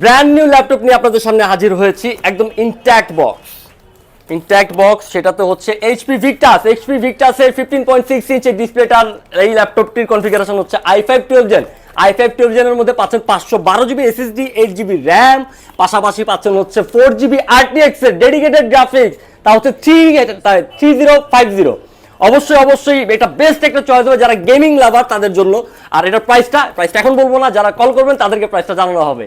Brand new laptop নিয়ে আপনাদের সামনে হাজির হয়েছি, একদম ইনট্যাক্ট বক্স। সেটাতে হচ্ছে এইচপি ভিক্টাসের 15.6 ইঞ্চের ডিসপ্লেটার এই ল্যাপটপটির কনফিগারেশন হচ্ছে i5 12 জেনের মধ্যে পাচ্ছেন 512 জিবি এসএসডি, 8 জিবি র্যাম, পাশাপাশি পাচ্ছেন হচ্ছে 4 জিবি RTX এর ডেডিকেটেড গ্রাফিক্স, তা হচ্ছে 3050। অবশ্যই এটা বেস্ট একটা চয়েস হবে যারা গেমিং লাভার তাদের জন্য। আর এটার প্রাইসটা এখন বলবো না, যারা কল করবেন তাদেরকে প্রাইসটা জানানো হবে।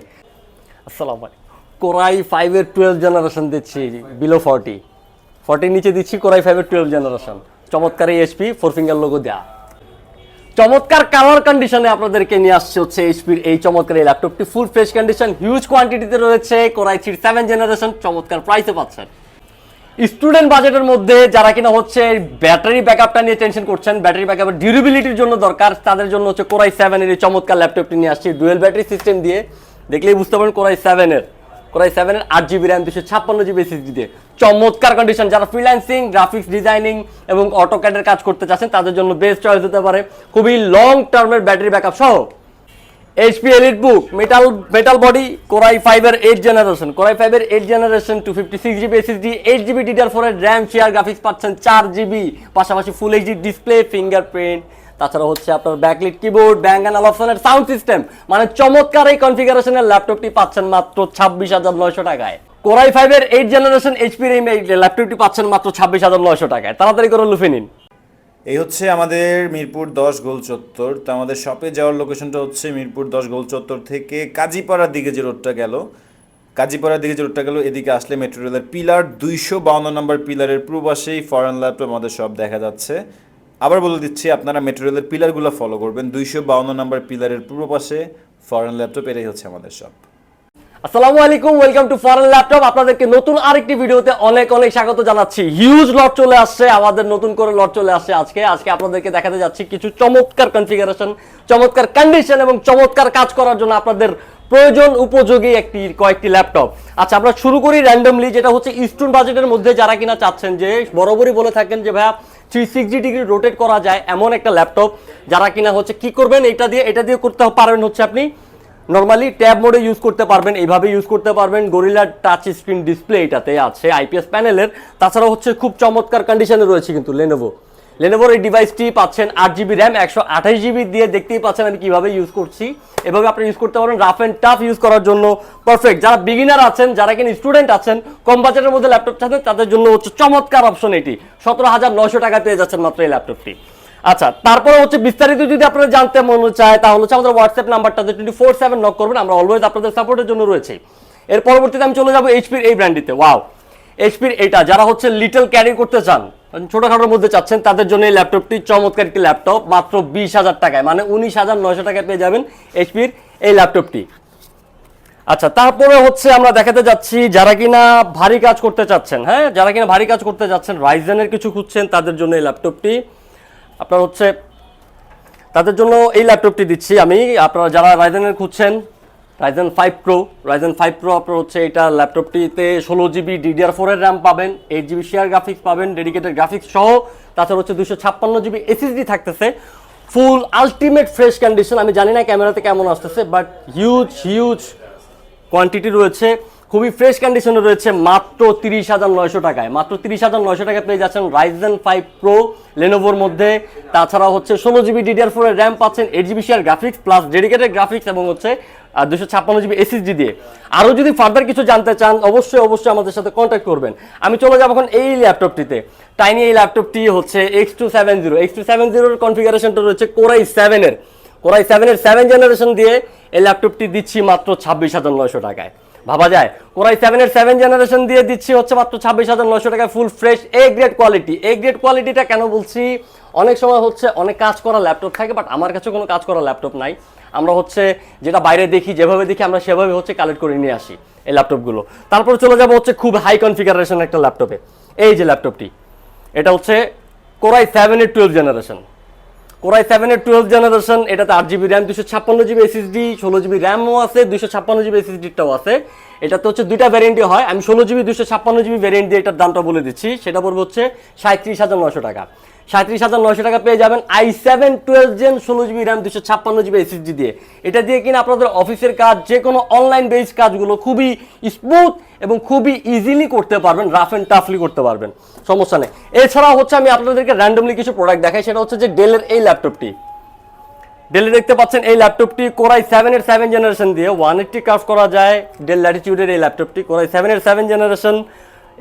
আসসালামু আলাইকুম। কোরাই 5 এর 12 জেনারেশন দিচ্ছি বিলো 40 নিচে দিচ্ছি কোরাই 5 এর 12 জেনারেশন। চমৎকার এই এইচপি 4 ফিঙ্গার লোগো দেয়া, চমৎকার কালার কন্ডিশনে আপনাদেরকে নিয়ে আসছে হচ্ছে এইচপির এই চমৎকার এই ল্যাপটপটি। ফুল ফ্রেশ কন্ডিশন, হিউজ কোয়ান্টিটিতে রয়েছে, কোরাই 7 জেনারেশন, চমৎকার প্রাইসে পাচ্ছেন। স্টুডেন্ট বাজেটের মধ্যে যারা কিনা হচ্ছে ব্যাটারি ব্যাকআপটা নিয়ে টেনশন করছেন, ব্যাটারি ব্যাকআপের ডিউরেবিলিটির জন্য দরকার, তাদের জন্য হচ্ছে কোরাই 7 এর এই চমৎকার ল্যাপটপটি নিয়ে আসছি ডুয়েল ব্যাটারি সিস্টেম দিয়ে। দেখলেই বুঝতে পারেন কোরাই 7 এর 8 জিবি র্যাম, 256 জিবি এসএসডি দিয়ে চমৎকার কন্ডিশন। যারা ফ্রিল্যান্সিং, গ্রাফিক্স ডিজাইনিং এবং অটোক্যাডের কাজ করতে চাচ্ছেন তাদের জন্য বেস্ট চয়েস হতে পারে। খুবই লং টার্মের ব্যাটারি ব্যাকআপ সহ HP EliteBook metal body core i 5 এর 8 generation 256 GB SSD, 8 GB DDR4 এর র্যাম, শেয়ার গ্রাফিক্স পাচ্ছেন 4 জিবি, পাশাপাশি ফুল এইচডি ডিসপ্লে, ফিঙ্গারপ্রিন্ট, তাছাড়া হচ্ছে আপনার ব্যাকলিট কিবোর্ড, ব্যাং অ্যান্ড অপশনের সাউন্ড সিস্টেম, মানে চমৎকার এই কনফিগারেশনের ল্যাপটপটি পাচ্ছেন মাত্র 26,900 টাকায়। কোরাই 5 এর 8 জেনারেশন এইচপির এই ল্যাপটপটি পাচ্ছেন মাত্র 26,900 টাকায়। তাড়াতাড়ি করে লুফে নিন। এই হচ্ছে আমাদের মিরপুর 10 গোল চত্বর। তো আমাদের শপে যাওয়ার লোকেশনটা হচ্ছে মিরপুর 10 গোল চত্বর থেকে কাজীপাড়ার দিকে যে রোডটা গেল, এদিকে আসলে মেট্রো রেলের পিলার 252 নম্বর পিলারের পূর্ব পাশেই ফরেন ল্যাপটপ আমাদের শপ দেখা যাচ্ছে। আবার বলে দিচ্ছি, আপনারা মেট্রো রেলের পিলারগুলো ফলো করবেন। 252 নম্বর পিলারের পূর্ব পাশে ফরেন ল্যাপটপ, এটাই হচ্ছে আমাদের শপ। আসসালামু আলাইকুম, ওয়েলকাম টু ফরেন ল্যাপটপ। আপনাদেরকে নতুন আরেকটি ভিডিওতে অনেক স্বাগত জানাচ্ছি। হিউজ লট চলে আসছে, আমাদের নতুন করে লট চলে আসছে আজকে আপনাদেরকে দেখাতে যাচ্ছি কিছু চমৎকার কনফিগারেশন, চমৎকার কন্ডিশন এবং চমৎকার কাজ করার জন্য আপনাদের প্রয়োজন উপযোগী কয়েকটি ল্যাপটপ। আচ্ছা, আমরা শুরু করি র্যান্ডমলি, যেটা হচ্ছে স্টুডেন্ট বাজেটের মধ্যে যারা কিনা চাচ্ছেন, যে বরাবরই বলে থাকেন যে ভাইয়া 360 ডিগ্রি রোটেট করা যায় এমন একটা ল্যাপটপ, যারা কিনা হচ্ছে কি করবেন, এটা দিয়ে করতে পারবেন হচ্ছে আপনি নরমালি ট্যাব মোডে ইউজ করতে পারবেন, এইভাবে ইউজ করতে পারবেন। গরিলা টাচ স্ক্রিন ডিসপ্লে এটাতে আছে, আইপিএস প্যানেলের। তাছাড়া হচ্ছে খুব চমৎকার কন্ডিশনে রয়েছে কিন্তু লেনোভোর এই ডিভাইসটি পাচ্ছেন 8 জিবি র্যাম, 128 জিবি দিয়ে। দেখতেই পাচ্ছেন আমি কিভাবে ইউজ করছি, এভাবে আপনি ইউজ করতে পারেন। রাফ অ্যান্ড টাফ ইউজ করার জন্য পারফেক্ট। যারা বিগিনার আছেন, যারা কিনা স্টুডেন্ট আছেন, কম বাজেটের মধ্যে ল্যাপটপ চাচ্ছেন, তাদের জন্য হচ্ছে চমৎকার অপশন এটি। 17,900 টাকা পেয়ে যাচ্ছেন মাত্র এই ল্যাপটপটি। আচ্ছা, তারপরে হচ্ছে বিস্তারিত যদি আপনারা জানতে মনে চায়, তাহলে হচ্ছে আমাদের হোয়াটসঅ্যাপ নাম্বারটাতে 24/7 নক করবেন, আমরা অলওয়েজ আপনাদের সাপোর্টের জন্য রয়েছে। এর পরবর্তীতে আমি চলে যাবো এইচপির এই ব্র্যান্ডটিতে। ওয়াও, এইচপির এটা যারা হচ্ছে লিটল ক্যারি করতে চান, ছোটখাটোর মধ্যে চাচ্ছেন, তাদের জন্য এই ল্যাপটপটি চমৎকার একটি ল্যাপটপ, মাত্র 20,000 টাকায়, মানে 19,900 টাকায় পেয়ে যাবেন এইচপির এই ল্যাপটপটি। আচ্ছা, তারপরে হচ্ছে আমরা দেখাতে যাচ্ছি যারা কিনা ভারী কাজ করতে চাচ্ছেন, রাইজেনের কিছু খুঁজছেন, তাদের জন্য এই ল্যাপটপটি আপনার হচ্ছে, তাদের জন্য এই ল্যাপটপটি দিচ্ছি আমি। আপনারা যারা রাইজেনের খুঁজছেন, রাইজেন 5 প্রো আপনার হচ্ছে এটা ল্যাপটপটিতে 16 জিবি DDR4 এর র্যাম পাবেন, 8 জিবি শেয়ার গ্রাফিক্স পাবেন, ডেডিকেটেড গ্রাফিক্স সহ। তাছাড়া হচ্ছে 256 জিবি এসএসডি থাকতেছে। ফুল আলটিমেট ফ্রেশ কন্ডিশন। আমি জানি না ক্যামেরাতে কেমন আসতেছে, বাট হিউজ কোয়ান্টিটি রয়েছে, খুবই ফ্রেশ কন্ডিশনে রয়েছে, মাত্র 30,900 টাকায়। মাত্র 30,900 টাকায় পেয়ে যাচ্ছেন রাইজেন 5 প্রো লেনোভোর মধ্যে। তাছাড়া হচ্ছে 16 জিবি DDR4 এর র্যাম পাচ্ছেন, 8 GB share graphics plus dedicated graphics এবং হচ্ছে 256 জিবি এসএসডি দিয়ে। আরও যদি ফার্দার কিছু জানতে চান, অবশ্যই আমাদের সাথে কন্ট্যাক্ট করবেন। আমি চলে যাবো এখন এই ল্যাপটপটিতে। টাইনি এই ল্যাপটপটি হচ্ছে X270 এর কনফিগারেশনটা রয়েছে কোরাই 7 এর 7 জেনারেশন দিয়ে এই ল্যাপটপটি দিচ্ছি মাত্র 26,900 টাকায়। ভাবা যায়, কোরাই 7 এর 7 জেনারেশন দিয়ে দিচ্ছি হচ্ছে মাত্র 26,900 টাকায়। ফুল ফ্রেশ এ গ্রেড কোয়ালিটিটা কেন বলছি, অনেক সময় হচ্ছে অনেক কাজ করা ল্যাপটপ থাকে, বাট আমার কাছে কোনো কাজ করা ল্যাপটপ নাই। আমরা হচ্ছে যেটা বাইরে দেখি, যেভাবে দেখি আমরা সেভাবে হচ্ছে কালেক্ট করে নিয়ে আসি এই ল্যাপটপগুলো। তারপর চলে যাবো হচ্ছে খুব হাই কনফিগারেশন একটা ল্যাপটপে। এই যে ল্যাপটপটি, এটা হচ্ছে কোরাই 7 এর 12 জেনারেশন এটাতে 8 GB RAM, 256 GB SSD, 16 GB র্যামও আছে, 256 জিবি এসএসডিটাও আছে। এটাতে হচ্ছে দুইটা ভ্যারিয়েন্টই হয়। আমি 16 জিবি 256 জিবি ভ্যারিয়েন্ট দিয়ে এটার দামটা বলে দিচ্ছি, সেটা পড়বে হচ্ছে 37,900 টাকা। 37,900 টাকা পেয়ে যাবেন i7 12 gen 16GB RAM 256GB SSD দিয়ে। এটা দিয়ে কিনা আপনাদের অফিসের কাজ, যে কোনো অনলাইন বেস কাজগুলো খুবই স্মুথ এবং খুবই ইজিলি করতে পারবেন, রাফ অ্যান্ড টাফলি করতে পারবেন, সমস্যা নেই। এছাড়াও হচ্ছে আমি আপনাদেরকে র্যান্ডমলি কিছু প্রোডাক্ট দেখাই, সেটা হচ্ছে যে ডেলের এই ল্যাপটপটি। ডেলে দেখতে পাচ্ছেন এই ল্যাপটপটি কোরাই 7 এর 7 জেনারেশন দিয়ে 180 কার্ভ করা যায়। ডেল ল্যাটিটিউডের এই ল্যাপটপটি কোরাই 7 এর 7 জেনারেশন,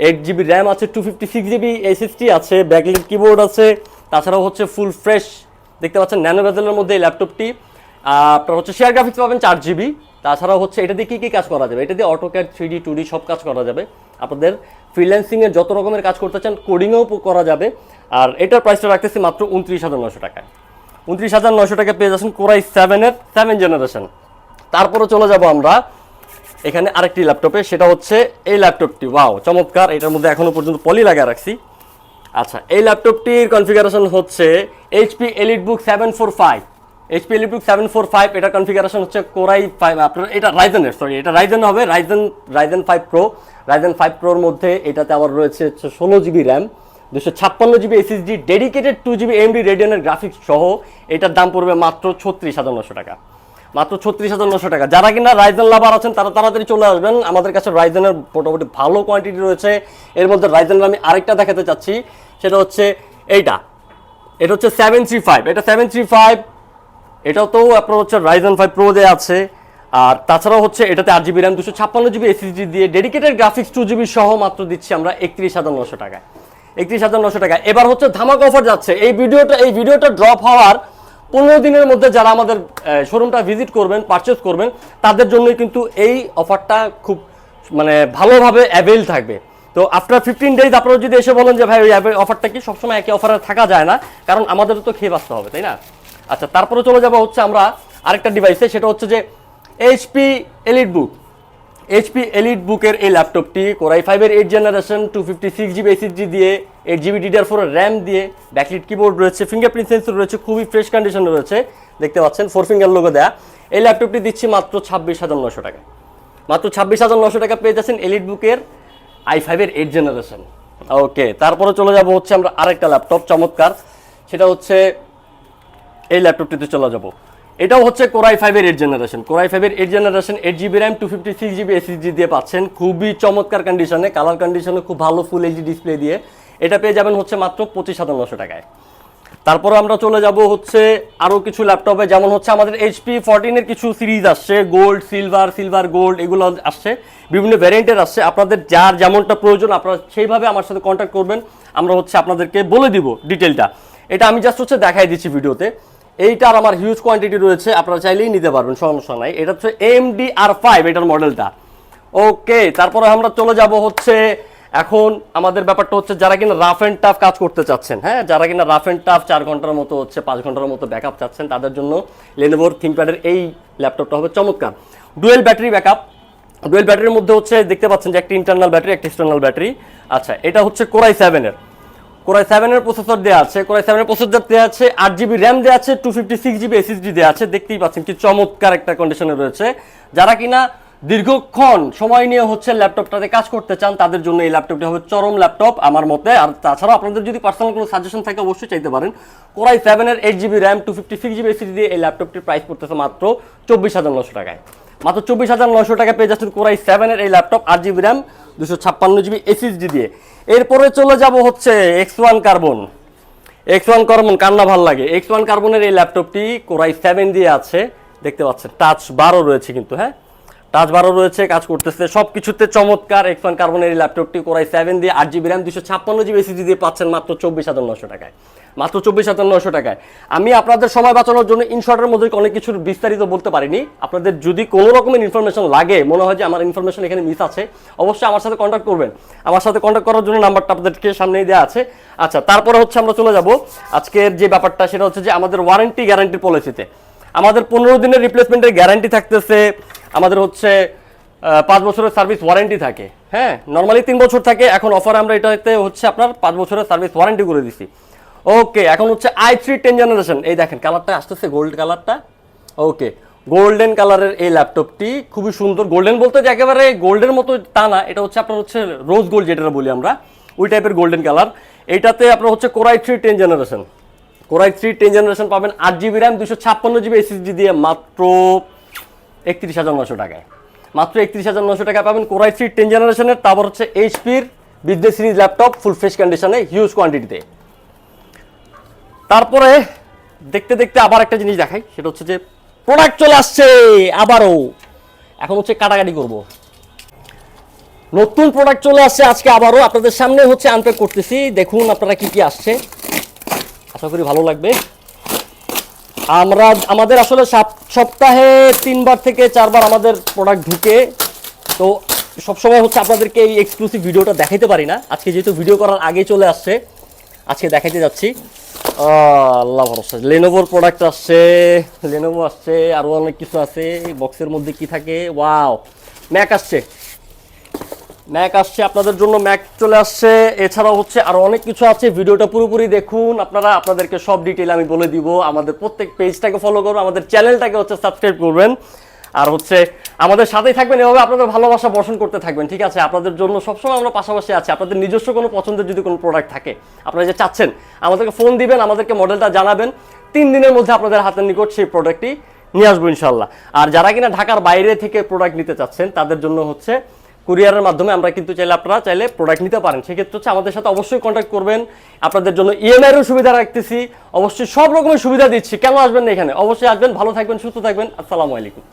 8GB র্যাম আছে, 256GB SSD আছে, ব্যাকলাইট কিবোর্ড আছে, তাছাড়াও হচ্ছে ফুল ফ্রেশ দেখতে পাচ্ছেন ন্যানো বেজেলের মধ্যে এই ল্যাপটপটি। আপনার হচ্ছে শেয়ার গ্রাফিক্স পাবেন 4GB। তাছাড়াও হচ্ছে এটা দিয়ে কী কাজ করা যাবে, এটা দিয়ে অটোক্যাড 3D 2D সব কাজ করা যাবে। আপনাদের ফ্রিল্যান্সিংয়ের যত রকমের কাজ করতে চান কোডিংও করা যাবে। আর এটার প্রাইসটা রাখতেছি মাত্র 29,900 টাকায়। 29,900 টাকা পেয়ে যাচ্ছেন কোরাই 7 এর 7 জেনারেশন। তারপরে চলে যাব আমরা এখানে আরেকটি ল্যাপটপে, সেটা হচ্ছে এই ল্যাপটপটি। ওয়াও, চমৎকার! এটার মধ্যে এখনো পর্যন্ত পলি লাগা রাখছি। আচ্ছা, এই ল্যাপটপটির কনফিগারেশন হচ্ছে এইচপি এলিটবুক 745। এইচপি এলিটবুক 745, এটা কনফিগারেশন হচ্ছে কোরাই 5। আপনার এটা রাইজেনের, সরি এটা রাইজেন হবে, রাইজেন 5 প্রো। রাইজেন 5 প্রোর মধ্যে এটাতে আবার রয়েছে 16GB RAM, 256GB SSD, dedicated 2GB AMD রেডিয়নের গ্রাফিক্স সহ। এটার দাম পড়বে মাত্র 36,900 টাকা। মাত্র 36,900 টাকা। যারা কিনা রাইজেন লাভার আছেন তারা তাড়াতাড়ি চলে আসবেন, আমাদের কাছে রাইজেনের মোটামুটি ভালো কোয়ান্টিটি রয়েছে। এর মধ্যে রাইজেনের আমি আরেকটা দেখাতে চাচ্ছি, সেটা হচ্ছে এইটা। এটা হচ্ছে 735। এটা 735, এটাও তো আপনার হচ্ছে রাইজেন 5 প্রো দেওয়া আছে। আর তাছাড়াও হচ্ছে এটাতে 8GB র্যাম, 256GB SSD দিয়ে ডেডিকেটেড গ্রাফিক্স 2GB সহ মাত্র দিচ্ছি আমরা 31,900 টাকায়। 31,900 টাকা। এবার হচ্ছে ধামাকা অফার যাচ্ছে। এই ভিডিওটা ড্রপ হওয়ার 15 দিনের মধ্যে যারা আমাদের শোরুমটা ভিজিট করবেন, পারচেস করবেন, তাদের জন্যই কিন্তু এই অফারটা খুব মানে ভালোভাবে অ্যাভেল থাকবে। তো আফটার 15 ডেজ আপনারা যদি এসে বলেন যে ভাই ওই অফারটা কি, সবসময় একই অফারে থাকা যায় না, কারণ আমাদের তো খেয়ে বাঁচতে হবে, তাই না? আচ্ছা, তারপরে চলে যাবো হচ্ছে আমরা আরেকটা ডিভাইসে, সেটা হচ্ছে যে এইচপি এলিটবুক। এইচপি এলিটবুকের এই ল্যাপটপটি কোরাই 5 এর 8 জেনারেশন, 256GB SSD দিয়ে, 8GB DDR4 র্যাম দিয়ে, ব্যাকলাইট কিবোর্ড রয়েছে, ফিঙ্গারপ্রিন্ট সেন্সর রয়েছে, খুবই ফ্রেশ কন্ডিশনে রয়েছে, দেখতে পাচ্ছেন 4 ফিঙ্গার লোগো দেয়া। এই ল্যাপটপটি দিচ্ছি মাত্র 26,900 টাকা। মাত্র 26,900 টাকা পেয়ে যাচ্ছেন এলিটবুকের i5 এর 8 জেনারেশন। ওকে, তারপরে চলে যাব হচ্ছে আমরা আরেকটা ল্যাপটপ চমৎকার, সেটা হচ্ছে এই ল্যাপটপটিতে চলে যাব। এটাও হচ্ছে কোরাই 5 এর 8 জেনারেশন। কোরাই 5 এর 8 generation, 8GB RAM, 256GB SSD দিয়ে পাচ্ছেন, খুবই চমৎকার কন্ডিশনে, কালার কন্ডিশনে খুব ভালো ফুল এইচডি ডিসপ্লে দিয়ে। এটা পেয়ে যাবেন হচ্ছে মাত্র 25,900 টাকায়। তারপরে আমরা চলে যাব হচ্ছে আরও কিছু ল্যাপটপে, যেমন হচ্ছে আমাদের HP 14 এর কিছু সিরিজ আসছে, গোল্ড, সিলভার গোল্ড, এগুলো আসছে, বিভিন্ন ভ্যারিয়েন্টের আসছে। আপনাদের যার যেমনটা প্রয়োজন আপনারা সেইভাবে আমার সাথে কন্ট্যাক্ট করবেন, আমরা হচ্ছে আপনাদেরকে বলে দিব ডিটেলটা। এটা আমি জাস্ট হচ্ছে দেখাই দিচ্ছি ভিডিওতে। এইটার আমার হিউজ কোয়ান্টিটি রয়েছে, আপনারা চাইলেই নিতে পারবেন, সমস্যা নাই। এটা হচ্ছে AMD R5 এটার মডেলটা। ওকে, তারপরে আমরা চলে যাব হচ্ছে এখন আমাদের ব্যাপারটা হচ্ছে যারা কিনা রাফ অ্যান্ড টাফ কাজ করতে চাচ্ছেন, হ্যাঁ, যারা কিনা রাফ অ্যান্ড টাফ 4 ঘন্টার মতো হচ্ছে 5 ঘন্টার মতো ব্যাকআপ চাচ্ছেন, তাদের জন্য লেনোভোর থিংকপ্যাডের এই ল্যাপটপটা হবে চমৎকার। Dual battery backup. ডুয়েল ব্যাটারির মধ্যে হচ্ছে দেখতে পাচ্ছেন যে একটা ইন্টারনাল ব্যাটারি, একটা এক্সটার্নাল ব্যাটারি। আচ্ছা, এটা হচ্ছে কোরাই 7 এর। কোরাই 7 এর প্রসেসর দেওয়া আছে, কোরাই 7 এর প্রসেসর দেওয়া আছে, 8GB র্যাম দেওয়া আছে, 256GB SSD দেওয়া আছে। দেখতেই পাচ্ছেন কি চমৎকার একটা কন্ডিশনে রয়েছে। যারা কিনা দীর্ঘক্ষণ সময় নিয়ে হচ্ছে ল্যাপটপটাতে কাজ করতে চান, তাদের জন্য এই ল্যাপটপটি হবে চরম ল্যাপটপ আমার মতে। আর তাছাড়াও আপনাদের যদি পার্সোনাল কোনো সাজেশন থাকে অবশ্যই চাইতে পারেন। কোরাই 7 এর 8GB র্যাম, 256GB SSD দিয়ে এই ল্যাপটপটির প্রাইস পড়তেছে মাত্র 24,900 টাকায়। মাত্র 24,900 টাকা পেয়ে যাচ্ছেন কোরাই 7 এর এই laptop, 8GB RAM, 256GB SSD দিয়ে। এরপরে চলে যাব হচ্ছে X1 কার্বন। X1 কার্বন কান্না ভাল লাগে। X1 কার্বনের এই ল্যাপটপটি কোরাই 7 দিয়ে আছে, দেখতে পাচ্ছেন টাচ বারও রয়েছে কিন্তু, হ্যাঁ, টাচ বারও রয়েছে, কাজ করতেছে, সব কিছুতে চমৎকার। X1 কার্বনের এই ল্যাপটপটি কোরাই 7 দিয়ে, 8GB র্যাম, 256GB SSD দিয়ে পাচ্ছেন মাত্র 24,900 টাকায়। মাত্র 24,900 টাকায়। আমি আপনাদের সময় বাঁচানোর জন্য ইনশর্টের মধ্যে অনেক কিছুর বিস্তারিত বলতে পারিনি। আপনাদের যদি কোনো রকমের ইনফরমেশন লাগে, মনে হয় যে আমার ইনফরমেশন এখানে মিস আছে, অবশ্যই আমার সাথে কন্ট্যাক্ট করবেন। আমার সাথে কন্ট্যাক্ট করার জন্য নাম্বারটা আপনাদেরকে সামনেই দেওয়া আছে। আচ্ছা, তারপরে হচ্ছে আমরা চলে যাব আজকের যে ব্যাপারটা, সেটা হচ্ছে যে আমাদের ওয়ারেন্টি গ্যারান্টি পলিসিতে আমাদের 15 দিনের রিপ্লেসমেন্টের গ্যারান্টি থাকতেছে। আমাদের হচ্ছে 5 বছরের সার্ভিস ওয়ারেন্টি থাকে, হ্যাঁ, নর্মালি 3 বছর থাকে, এখন অফার আমরা এটাতে হচ্ছে আপনার 5 বছরের সার্ভিস ওয়ারেন্টি করে দিছি। ওকে, এখন হচ্ছে i3 10 জেনারেশন, এই দেখেন কালারটা আসতেছে গোল্ড কালারটা। ওকে, গোল্ডেন কালারের এই ল্যাপটপটি খুবই সুন্দর। গোল্ডেন বলতে যে একেবারে গোল্ডের মতো তা না, এটা হচ্ছে আপনার হচ্ছে রোজ গোল্ড যেটা বলি আমরা, ওই টাইপের গোল্ডেন কালার। এইটাতে আপনার হচ্ছে কোরাই 3 10 জেনারেশন, কোরাই 3 10 জেনারেশন পাবেন 8 GB র্যাম 256 GB SSD দিয়ে মাত্র 31,900 টাকায়, মাত্র 31,900 টাকায় পাবেন কোরাই 3 10 জেনারেশনের। তারপর হচ্ছে এইচপির business series laptop full fresh কন্ডিশনে হিউজ কোয়ান্টিটিতে। তারপরে দেখতে দেখতে আবার একটা জিনিস দেখাই, সেটা হচ্ছে যে প্রোডাক্ট চলে আসছে আবারও, এখন হচ্ছে কাটাকাটি করব। নতুন প্রোডাক্ট চলে আসছে আজকে আবারও আপনাদের সামনে হচ্ছে আনপ্যাক করতেছি, দেখুন আপনারা কি কি আসছে, আশা করি ভালো লাগবে। আমাদের আসলে সপ্তাহে 3বার থেকে 4বার আমাদের প্রোডাক্ট ঢুকে, তো সবসময় হচ্ছে আপনাদেরকে এই এক্সক্লুসিভ ভিডিওটা দেখাইতে পারি না। আজকে যেহেতু ভিডিও করার আগে চলে আসছে, আজকে দেখাইতে যাচ্ছি। আল্লাহ ভরসা, লেনোভোর প্রোডাক্ট আসছে, লেনোভো আসছে, আরও অনেক কিছু আছে। বক্সের মধ্যে কি থাকে, ওয়াও, ম্যাক আসছে, ম্যাক আসছে আপনাদের জন্য, ম্যাক চলে আসছে। এছাড়াও হচ্ছে আরো অনেক কিছু আছে, ভিডিওটা পুরোপুরি দেখুন আপনারা, আপনাদেরকে সব ডিটেইল আমি বলে দিব। আমাদের প্রত্যেক পেজটাকে ফলো করবেন, আমাদের চ্যানেলটাকে হচ্ছে সাবস্ক্রাইব করবেন, আর হচ্ছে আমাদের সাথেই থাকবেন, এভাবে আপনাদের ভালোবাসা বর্ষণ করতে থাকবেন, ঠিক আছে? আপনাদের জন্য সবসময় আমরা পাশাপাশি আছি। আপনাদের নিজস্ব কোনো পছন্দের যদি কোনো প্রোডাক্ট থাকে, আপনারা যে চাচ্ছেন, আমাদেরকে ফোন দিবেন, আমাদেরকে মডেলটা জানাবেন, 3 দিনের মধ্যে আপনাদের হাতের নিকট সেই প্রোডাক্টটি নিয়ে আসবো ইনশাল্লাহ। আর যারা কিনা ঢাকার বাইরে থেকে প্রোডাক্ট নিতে চাচ্ছেন, তাদের জন্য হচ্ছে কুরিয়ারের মাধ্যমে আমরা কিন্তু আপনারা চাইলে প্রোডাক্ট নিতে পারেন। সেক্ষেত্রে হচ্ছে আমাদের সাথে অবশ্যই কন্ট্যাক্ট করবেন। আপনাদের জন্য ইএমআইয়েরও সুবিধা রাখতেছি, অবশ্যই সব রকমের সুবিধা দিচ্ছি। কেন আসবেন না এখানে? অবশ্যই আসবেন, ভালো থাকবেন, সুস্থ থাকবেন। আসসালামু আলাইকুম।